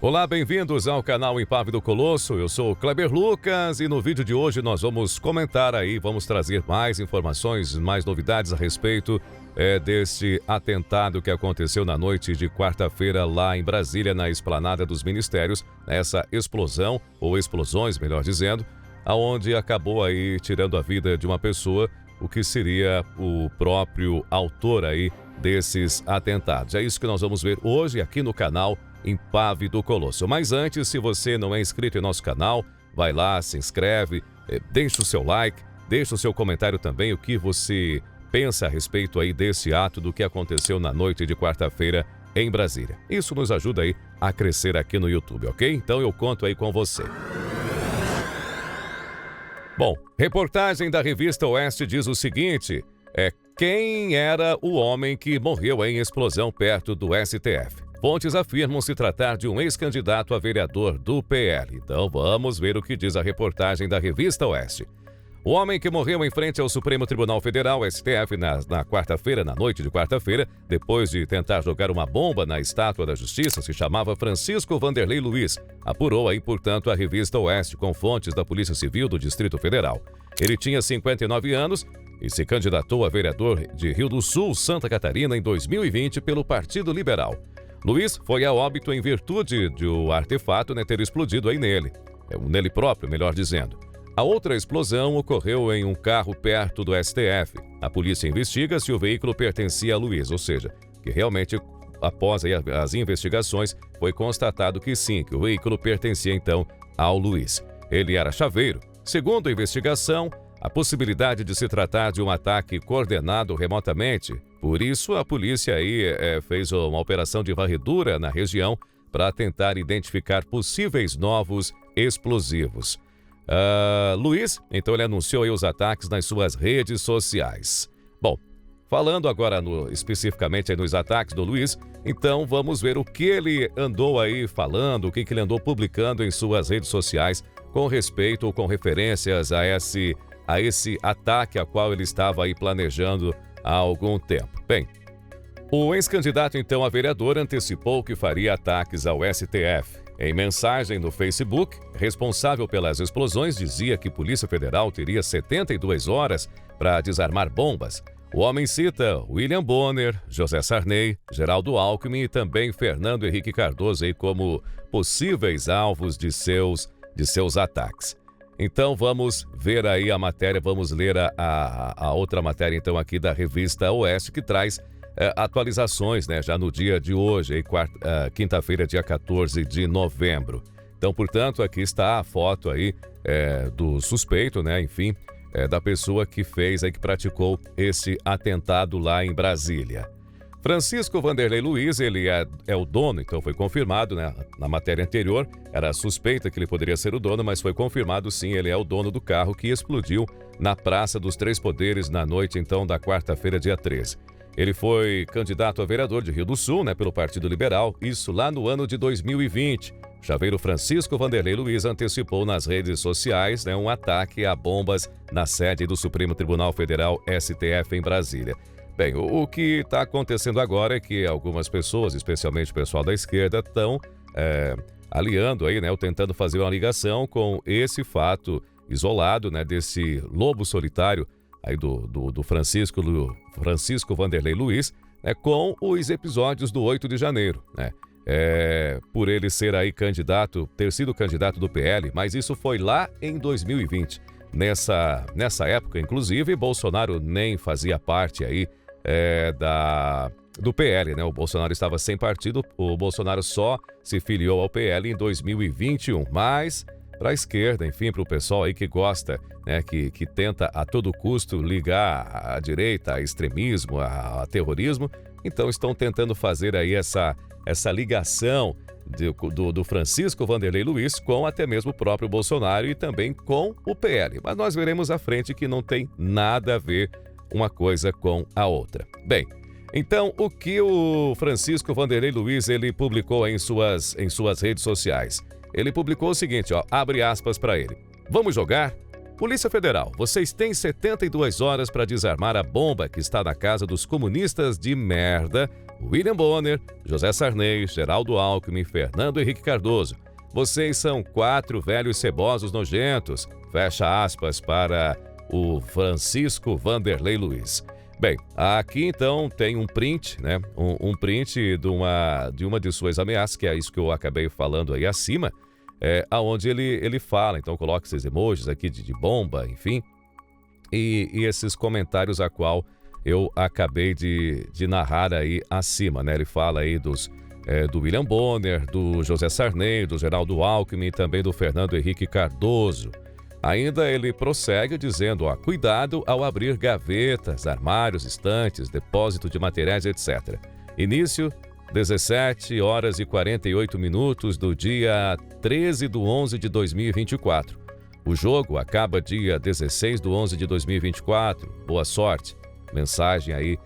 Olá, bem-vindos ao canal Impávido Colosso. Eu sou o Kleber Lucas e no vídeo de hoje nós vamos comentar aí, vamos trazer mais informações, mais novidades a respeito deste atentado que aconteceu na noite de quarta-feira lá em Brasília, na Esplanada dos Ministérios, essa explosão, ou explosões, melhor dizendo, aonde acabou aí tirando a vida de uma pessoa, o que seria o próprio autor aí desses atentados. É isso que nós vamos ver hoje aqui no canal Impávido Colosso. Mas antes, se você não é inscrito em nosso canal, vai lá, se inscreve, deixa o seu like, deixa o seu comentário também, o que você pensa a respeito aí desse ato, do que aconteceu na noite de quarta-feira em Brasília. Isso nos ajuda aí a crescer aqui no YouTube, ok? Então eu conto aí com você. Bom, reportagem da revista Oeste diz o seguinte, quem era o homem que morreu em explosão perto do STF? Fontes afirmam se tratar de um ex-candidato a vereador do PL. Então vamos ver o que diz a reportagem da revista Oeste. O homem que morreu em frente ao Supremo Tribunal Federal, STF, na quarta-feira, na noite de quarta-feira, depois de tentar jogar uma bomba na Estátua da Justiça, se chamava Francisco Vanderlei Luiz. Apurou aí, portanto, a revista Oeste com fontes da Polícia Civil do Distrito Federal. Ele tinha 59 anos e se candidatou a vereador de Rio do Sul, Santa Catarina, em 2020 pelo Partido Liberal. Luiz foi a óbito em virtude de o artefato ter explodido aí nele próprio, melhor dizendo. A outra explosão ocorreu em um carro perto do STF. A polícia investiga se o veículo pertencia a Luiz, ou seja, que realmente, após aí as investigações, foi constatado que sim, que o veículo pertencia então ao Luiz. Ele era chaveiro. Segundo a investigação, a possibilidade de se tratar de um ataque coordenado remotamente. Por isso, a polícia aí fez uma operação de varredura na região para tentar identificar possíveis novos explosivos. Luiz, então, ele anunciou aí os ataques nas suas redes sociais. Bom, falando agora especificamente aí nos ataques do Luiz, então vamos ver o que ele andou aí falando, o que ele andou publicando em suas redes sociais com respeito ou com referências a esse ataque a qual ele estava aí planejando há algum tempo. Bem, o ex-candidato então a vereador antecipou que faria ataques ao STF. Em mensagem no Facebook, responsável pelas explosões dizia que a Polícia Federal teria 72 horas para desarmar bombas. O homem cita William Bonner, José Sarney, Geraldo Alckmin e também Fernando Henrique Cardoso aí como possíveis alvos de seus ataques. Então vamos ver aí a matéria, vamos ler a outra matéria então aqui da revista Oeste, que traz atualizações, né, já no dia de hoje, quinta-feira, dia 14 de novembro. Então, portanto, aqui está a foto aí do suspeito, né, enfim, da pessoa que fez, que praticou esse atentado lá em Brasília. Francisco Vanderlei Luiz, ele é o dono, então foi confirmado, né? Na matéria anterior, era suspeita que ele poderia ser o dono, mas foi confirmado sim, ele é o dono do carro que explodiu na Praça dos Três Poderes na noite, então, da quarta-feira, dia 13. Ele foi candidato a vereador de Rio do Sul, né, pelo Partido Liberal, isso lá no ano de 2020. O chaveiro Francisco Vanderlei Luiz antecipou nas redes sociais, né, um ataque a bombas na sede do Supremo Tribunal Federal, STF, em Brasília. Bem, o que está acontecendo agora é que algumas pessoas, especialmente o pessoal da esquerda, estão aliando aí, né, ou tentando fazer uma ligação com esse fato isolado, né, desse lobo solitário aí do Francisco Vanderlei Luiz, né, com os episódios do 8 de janeiro, né? Por ele ser aí ter sido candidato do PL, mas isso foi lá em 2020. Nessa época, inclusive, Bolsonaro nem fazia parte aí do PL, né? O Bolsonaro estava sem partido, o Bolsonaro só se filiou ao PL em 2021, mas para a esquerda, enfim, para o pessoal aí que gosta, né, que tenta a todo custo ligar à direita, a extremismo, a terrorismo, então estão tentando fazer aí essa ligação do Francisco Vanderlei Luiz com até mesmo o próprio Bolsonaro e também com o PL. Mas nós veremos à frente que não tem nada a ver uma coisa com a outra. Bem, então o que o Francisco Vanderlei Luiz ele publicou em suas redes sociais? Ele publicou o seguinte, abre aspas para ele. Vamos jogar? Polícia Federal, vocês têm 72 horas para desarmar a bomba que está na casa dos comunistas de merda, William Bonner, José Sarney, Geraldo Alckmin, Fernando Henrique Cardoso. Vocês são 4 velhos cebosos nojentos. Fecha aspas para o Francisco Vanderlei Luiz. Bem, aqui então tem um print, né? Um print de uma de suas ameaças, que é isso que eu acabei falando aí acima, aonde ele fala, então coloca esses emojis aqui de bomba, enfim, e esses comentários a qual eu acabei de narrar aí acima, né? Ele fala aí do William Bonner, do José Sarney, do Geraldo Alckmin e também do Fernando Henrique Cardoso. Ainda ele prossegue dizendo, cuidado ao abrir gavetas, armários, estantes, depósito de materiais, etc. Início, 17 horas e 48 minutos do dia 13 de 11 de 2024. O jogo acaba dia 16 de 11 de 2024. Boa sorte. Mensagem aí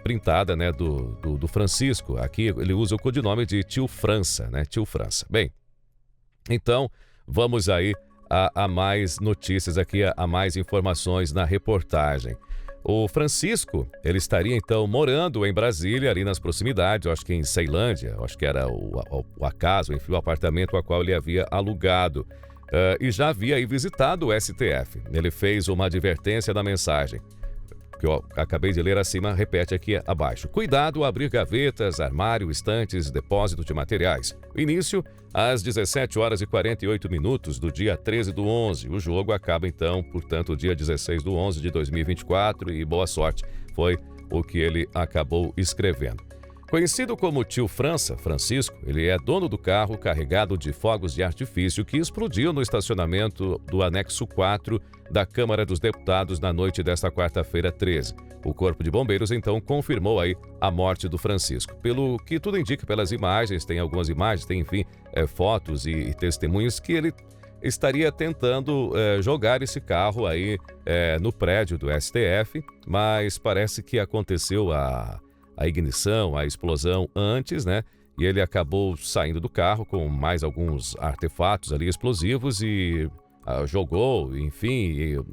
printada, né, do Francisco. Aqui ele usa o codinome de Tio França, né? Tio França. Bem, então vamos aí a mais notícias aqui, a mais informações na reportagem. O Francisco, ele estaria então morando em Brasília, ali nas proximidades, eu acho que em Ceilândia, acho que era a casa, enfim, o apartamento a qual ele havia alugado. E já havia aí visitado o STF. Ele fez uma advertência na mensagem, que eu acabei de ler acima, repete aqui abaixo. Cuidado ao abrir gavetas, armário, estantes, depósito de materiais. Início às 17 horas e 48 minutos do dia 13 do 11. O jogo acaba então, portanto, dia 16 do 11 de 2024 e boa sorte. Foi o que ele acabou escrevendo. Conhecido como Tio França, Francisco, ele é dono do carro carregado de fogos de artifício que explodiu no estacionamento do anexo 4 da Câmara dos Deputados na noite desta quarta-feira 13. O Corpo de Bombeiros, então, confirmou aí a morte do Francisco. Pelo que tudo indica pelas imagens, tem algumas imagens, tem, enfim, fotos e testemunhos que ele estaria tentando jogar esse carro aí no prédio do STF, mas parece que aconteceu a ignição, a explosão antes, né? E ele acabou saindo do carro com mais alguns artefatos ali explosivos e jogou, enfim,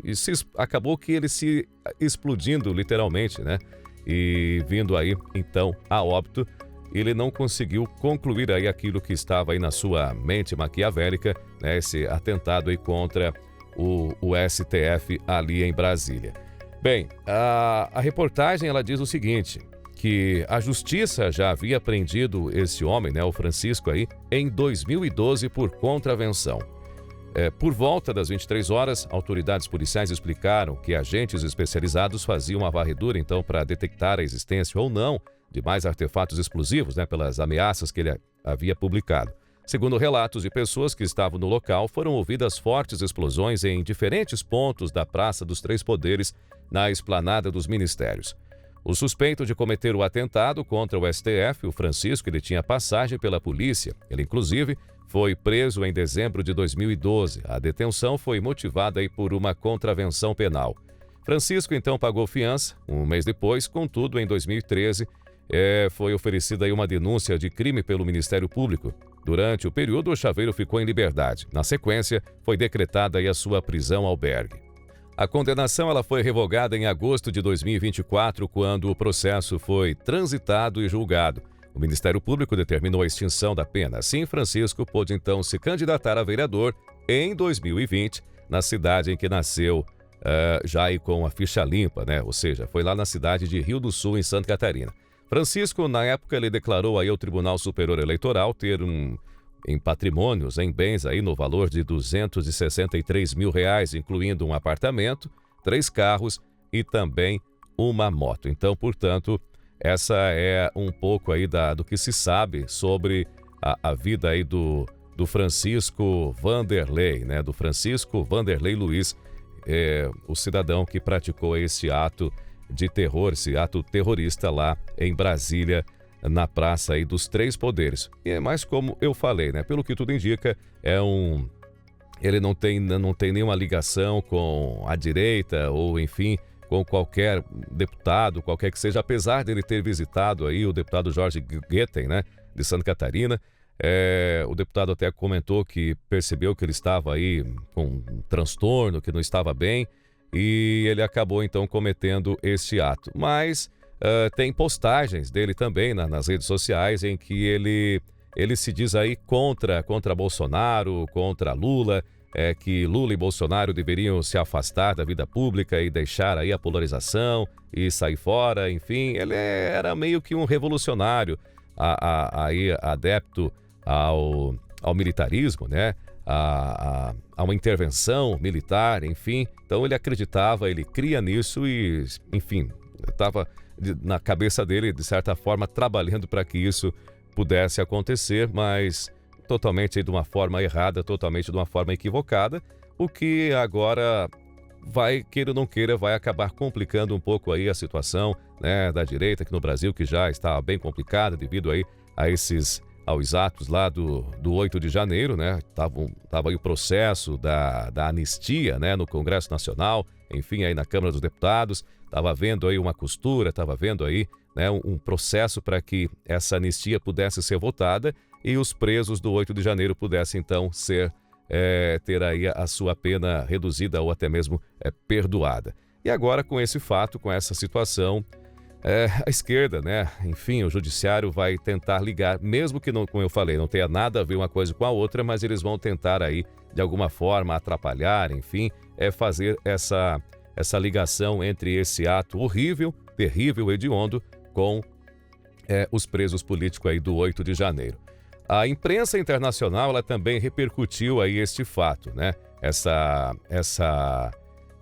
acabou que ele se explodindo literalmente, né? E vindo aí, então, a óbito, ele não conseguiu concluir aí aquilo que estava aí na sua mente maquiavélica, né? Esse atentado aí contra o STF ali em Brasília. Bem, a reportagem, ela diz o seguinte, que a justiça já havia prendido esse homem, né, o Francisco aí, em 2012 por contravenção. Por volta das 23 horas, autoridades policiais explicaram que agentes especializados faziam uma varredura, então, para detectar a existência ou não de mais artefatos explosivos, né, pelas ameaças que ele havia publicado. Segundo relatos de pessoas que estavam no local, foram ouvidas fortes explosões em diferentes pontos da Praça dos Três Poderes, na esplanada dos ministérios. O suspeito de cometer o atentado contra o STF, o Francisco, ele tinha passagem pela polícia. Ele, inclusive, foi preso em dezembro de 2012. A detenção foi motivada aí por uma contravenção penal. Francisco, então, pagou fiança. Um mês depois, contudo, em 2013, foi oferecida aí uma denúncia de crime pelo Ministério Público. Durante o período, o chaveiro ficou em liberdade. Na sequência, foi decretada aí a sua prisão albergue. A condenação ela foi revogada em agosto de 2024, quando o processo foi transitado e julgado. O Ministério Público determinou a extinção da pena. Assim, Francisco pôde então se candidatar a vereador em 2020, na cidade em que nasceu, já aí com a ficha limpa, né? Ou seja, foi lá na cidade de Rio do Sul, em Santa Catarina. Francisco, na época, ele declarou aí ao Tribunal Superior Eleitoral ter em patrimônios, em bens aí no valor de R$263 mil, incluindo um apartamento, 3 carros e também uma moto. Então, portanto, essa é um pouco aí do que se sabe sobre a vida aí do Francisco Vanderlei, né? Do Francisco Vanderlei Luiz, o cidadão que praticou esse ato de terror, esse ato terrorista lá em Brasília, na Praça aí dos Três Poderes. Mas como eu falei, né, pelo que tudo indica, ele não tem nenhuma ligação com a direita ou, enfim, com qualquer deputado, qualquer que seja, apesar dele ter visitado aí o deputado Jorge Guetem, né, de Santa Catarina, O deputado até comentou que percebeu que ele estava aí com um transtorno, que não estava bem, e ele acabou então cometendo esse ato. Mas tem postagens dele também nas redes sociais em que ele se diz aí contra Bolsonaro, contra Lula, que Lula e Bolsonaro deveriam se afastar da vida pública e deixar aí a polarização e sair fora, enfim, ele era meio que um revolucionário, aí adepto ao militarismo, né? A uma intervenção militar, enfim. Então ele acreditava, ele cria nisso e, enfim, estava na cabeça dele, de certa forma, trabalhando para que isso pudesse acontecer, mas totalmente de uma forma errada, totalmente de uma forma equivocada, o que agora vai, queira ou não queira, vai acabar complicando um pouco aí a situação, né, da direita aqui no Brasil, que já está bem complicada devido aí aos atos lá do 8 de janeiro, né? Tava aí o processo da anistia, né, no Congresso Nacional, enfim, aí na Câmara dos Deputados, estava havendo aí uma costura, estava havendo aí, né, um processo para que essa anistia pudesse ser votada e os presos do 8 de janeiro pudessem então ter aí a sua pena reduzida ou até mesmo perdoada. E agora com esse fato, com essa situação, a esquerda, né? Enfim, o judiciário vai tentar ligar, mesmo que não, como eu falei, não tenha nada a ver uma coisa com a outra, mas eles vão tentar aí, de alguma forma, atrapalhar, enfim, fazer essa ligação entre esse ato horrível, terrível, hediondo, com os presos políticos aí do 8 de janeiro. A imprensa internacional, ela também repercutiu aí este fato, né?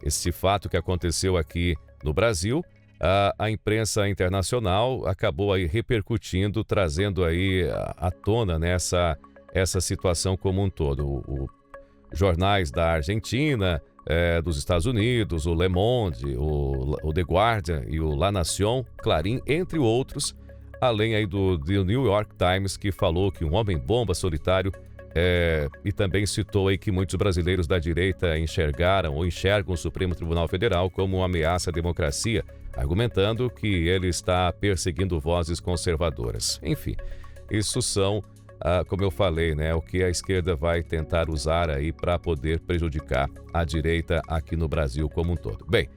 Esse fato que aconteceu aqui no Brasil. A imprensa internacional acabou aí repercutindo, trazendo aí à tona, né, essa situação como um todo. Jornais da Argentina, dos Estados Unidos, o Le Monde, o The Guardian e o La Nación, Clarín, entre outros, além aí do New York Times, que falou que um homem-bomba solitário, e também citou aí que muitos brasileiros da direita enxergam o Supremo Tribunal Federal como uma ameaça à democracia, argumentando que ele está perseguindo vozes conservadoras. Enfim, isso são, como eu falei, né, o que a esquerda vai tentar usar aí para poder prejudicar a direita aqui no Brasil como um todo. Bem,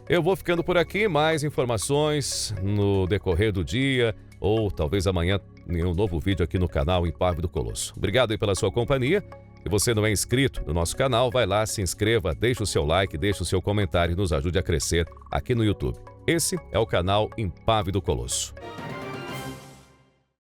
eu vou ficando por aqui, mais informações no decorrer do dia ou talvez amanhã em um novo vídeo aqui no canal Impávido Colosso. Obrigado aí pela sua companhia. Se você não é inscrito no nosso canal, vai lá, se inscreva, deixe o seu like, deixe o seu comentário e nos ajude a crescer aqui no YouTube. Esse é o canal Impávido Colosso.